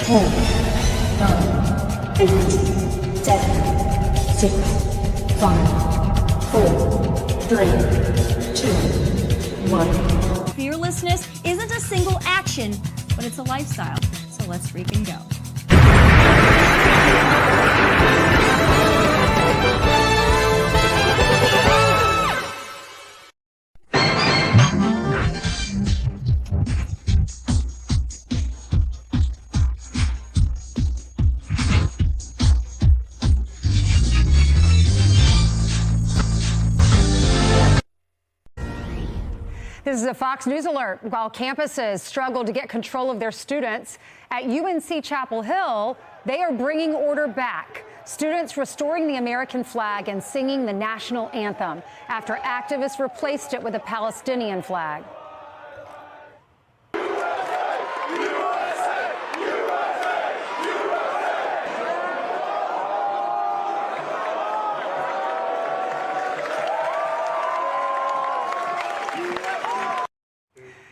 10, 9, 8, 7, 6, 5, 4, 3, 2, 1. Fearlessness isn't a single action, but it's a lifestyle. So let's freak and go. This is a Fox News alert. While campuses struggle to get control of their students, at UNC Chapel Hill, they are bringing order back. Students restoring the American flag and singing the national anthem after activists replaced it with a Palestinian flag.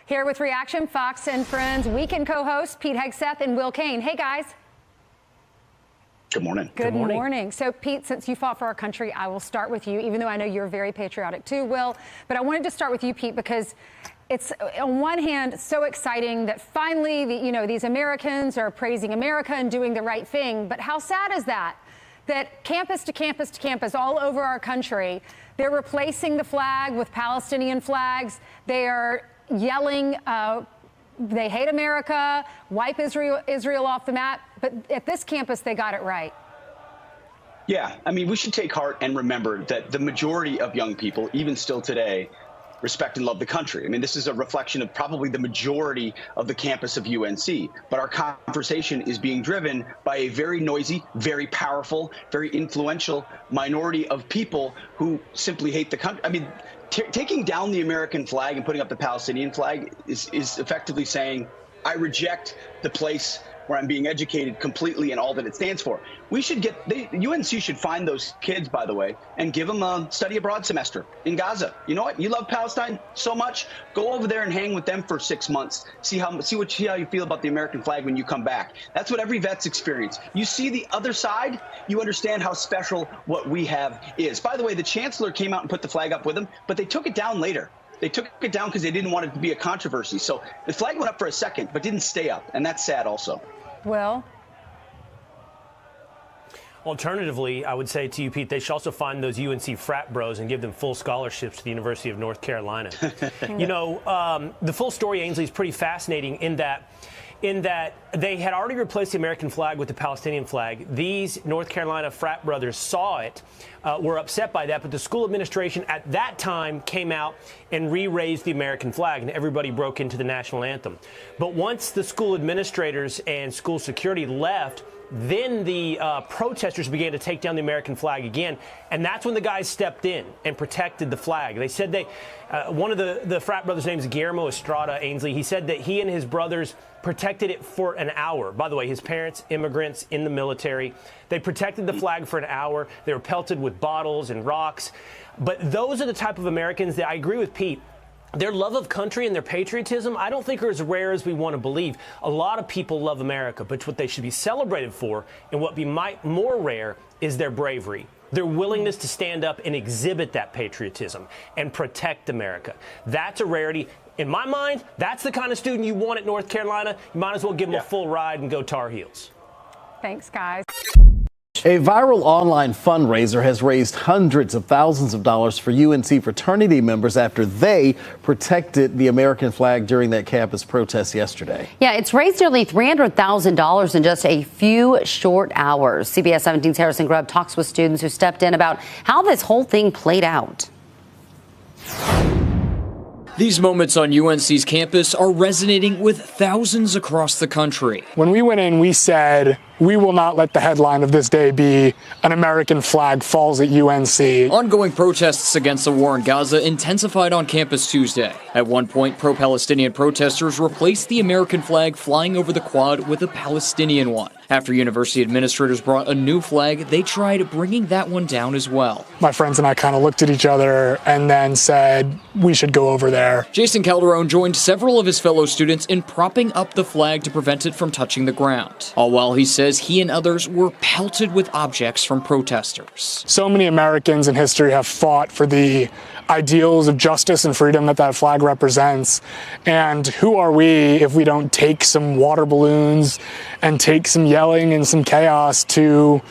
Here with reaction, Fox and Friends weekend co-hosts Pete Hegseth and Will Kane. Hey, guys. Good morning. Good morning. So, Pete, since you fought for our country, I will start with you, even though I know you're very patriotic too, Will. But I wanted to start with you, Pete, because it's, on one hand, so exciting that finally, these Americans are praising America and doing the right thing. But how sad is that? That campus to campus to campus all over our country, they're replacing the flag with Palestinian flags. They are yelling, they hate America, wipe Israel off the map. But at this campus, they got it right. Yeah, I mean, we should take heart and remember that the majority of young people, even still today, respect and love the country. I mean, this is a reflection of probably the majority of the campus of UNC. But our conversation is being driven by a very noisy, very powerful, very influential minority of people who simply hate the country. I mean, taking down the American flag and putting up the Palestinian flag is effectively saying, I reject the place where I'm being educated completely and all that it stands for. We should UNC should find those kids, by the way, and give them a study abroad semester in Gaza. You know what? You love Palestine so much. Go over there and hang with them for 6 months. See how you feel about the American flag when you come back. That's what every vet's experience. You see the other side, you understand how special what we have is. By the way, the chancellor came out and put the flag up with him, but they took it down later. They took it down because they didn't want it to be a controversy. So the flag went up for a second, but didn't stay up. And that's sad also. Well, alternatively, I would say to you, Pete, they should also find those UNC frat bros and give them full scholarships to the University of North Carolina. The full story, Ainsley, is pretty fascinating in that they had already replaced the American flag with the Palestinian flag. These North Carolina frat brothers saw it, were upset by that, but the school administration at that time came out and re-raised the American flag, and everybody broke into the national anthem. But once the school administrators and school security left, then the protesters began to take down the American flag again, and that's when the guys stepped in and protected the flag. They said one of the frat brothers' name is Guillermo Estrada, Ainsley. He said that he and his brothers protected it for an hour. By the way, his parents, immigrants in the military. They protected the flag for an hour. They were pelted with bottles and rocks. But those are the type of Americans that I agree with Pete. Their love of country and their patriotism, I don't think are as rare as we want to believe. A lot of people love America, but what they should be celebrated for and what be more rare is their bravery, their willingness to stand up and exhibit that patriotism and protect America. That's a rarity. In my mind, that's the kind of student you want at North Carolina. You might as well give them a full ride and go Tar Heels. Thanks, guys. A viral online fundraiser has raised hundreds of thousands of dollars for UNC fraternity members after they protected the American flag during that campus protest yesterday. Yeah, it's raised nearly $300,000 in just a few short hours. CBS 17's Harrison Grubb talks with students who stepped in about how this whole thing played out. These moments on UNC's campus are resonating with thousands across the country. When we went in, we said, we will not let the headline of this day be an American flag falls at UNC. Ongoing protests against the war in Gaza intensified on campus Tuesday. At one point, pro-Palestinian protesters replaced the American flag flying over the quad with a Palestinian one. After university administrators brought a new flag, they tried bringing that one down as well. My friends and I kind of looked at each other and then said, we should go over there. Jason Calderon joined several of his fellow students in propping up the flag to prevent it from touching the ground. All while he says he and others were pelted with objects from protesters. So many Americans in history have fought for the ideals of justice and freedom that flag represents. And who are we if we don't take some water balloons and take some yelling and some chaos to,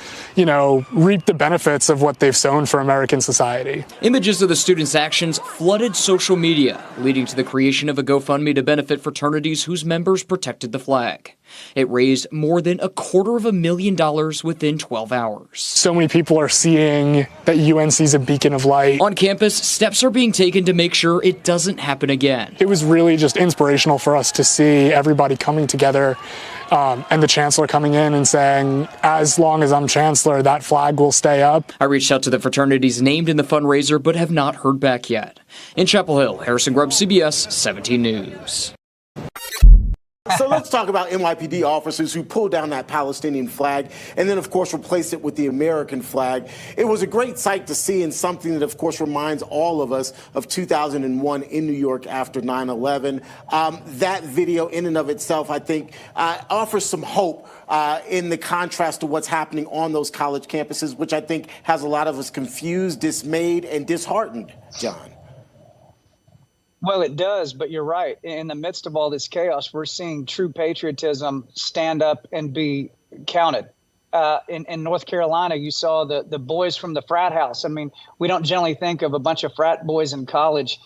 reap the benefits of what they've sown for American society? Images of the students' actions flooded social media, leading to the creation of a GoFundMe to benefit fraternities whose members protected the flag. It raised more than $250,000 within 12 hours. So many people are seeing that UNC is a beacon of light. On campus, steps are being taken to make sure it doesn't happen again. It was really just inspirational for us to see everybody coming together and the chancellor coming in and saying, as long as I'm chancellor, that flag will stay up. I reached out to the fraternities named in the fundraiser, but have not heard back yet. In Chapel Hill, Harrison Grubb, CBS 17 News. So let's talk about NYPD officers who pulled down that Palestinian flag and then, of course, replaced it with the American flag. It was a great sight to see and something that, of course, reminds all of us of 2001 in New York after 9/11. That video in and of itself, I think, offers some hope in the contrast to what's happening on those college campuses, which I think has a lot of us confused, dismayed, and disheartened, John. Well, it does, but you're right. In the midst of all this chaos, we're seeing true patriotism stand up and be counted. In North Carolina, you saw the boys from the frat house. I mean, we don't generally think of a bunch of frat boys in college,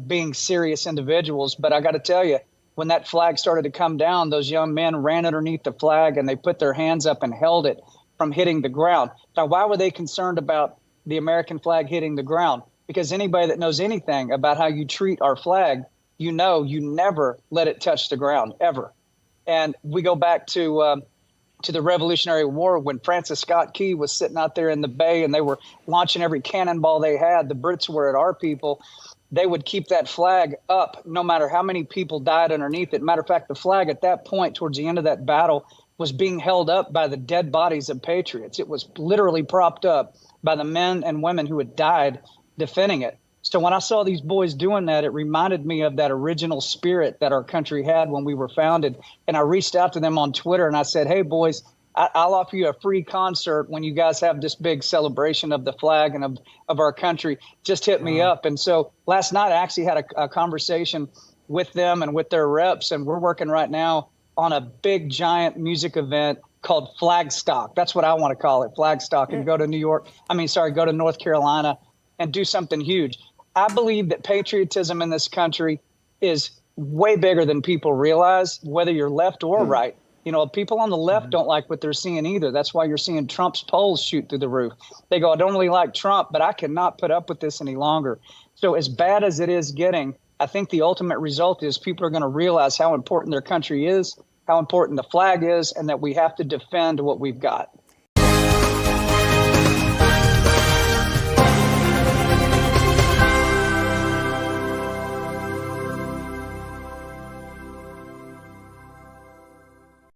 being serious individuals. But I got to tell you, when that flag started to come down, those young men ran underneath the flag and they put their hands up and held it from hitting the ground. Now, why were they concerned about the American flag hitting the ground? Because anybody that knows anything about how you treat our flag, you never let it touch the ground, ever. And we go back to the Revolutionary War when Francis Scott Key was sitting out there in the bay and they were launching every cannonball they had. The Brits were at our people. They would keep that flag up no matter how many people died underneath it. Matter of fact, the flag at that point, towards the end of that battle, was being held up by the dead bodies of patriots. It was literally propped up by the men and women who had died defending it. So when I saw these boys doing that, it reminded me of that original spirit that our country had when we were founded. And I reached out to them on Twitter and I said, hey, boys, I'll offer you a free concert when you guys have this big celebration of the flag and of our country. Just hit me up. And so last night I actually had a conversation with them and with their reps. And we're working right now on a big, giant music event called Flagstock. That's what I want to call it, Flagstock. And go to North Carolina and do something huge. I believe that patriotism in this country is way bigger than people realize, whether you're left or right. People on the left don't like what they're seeing either. That's why you're seeing Trump's polls shoot through the roof. They go, I don't really like Trump, but I cannot put up with this any longer. So as bad as it is getting, I think the ultimate result is people are going to realize how important their country is, how important the flag is, and that we have to defend what we've got.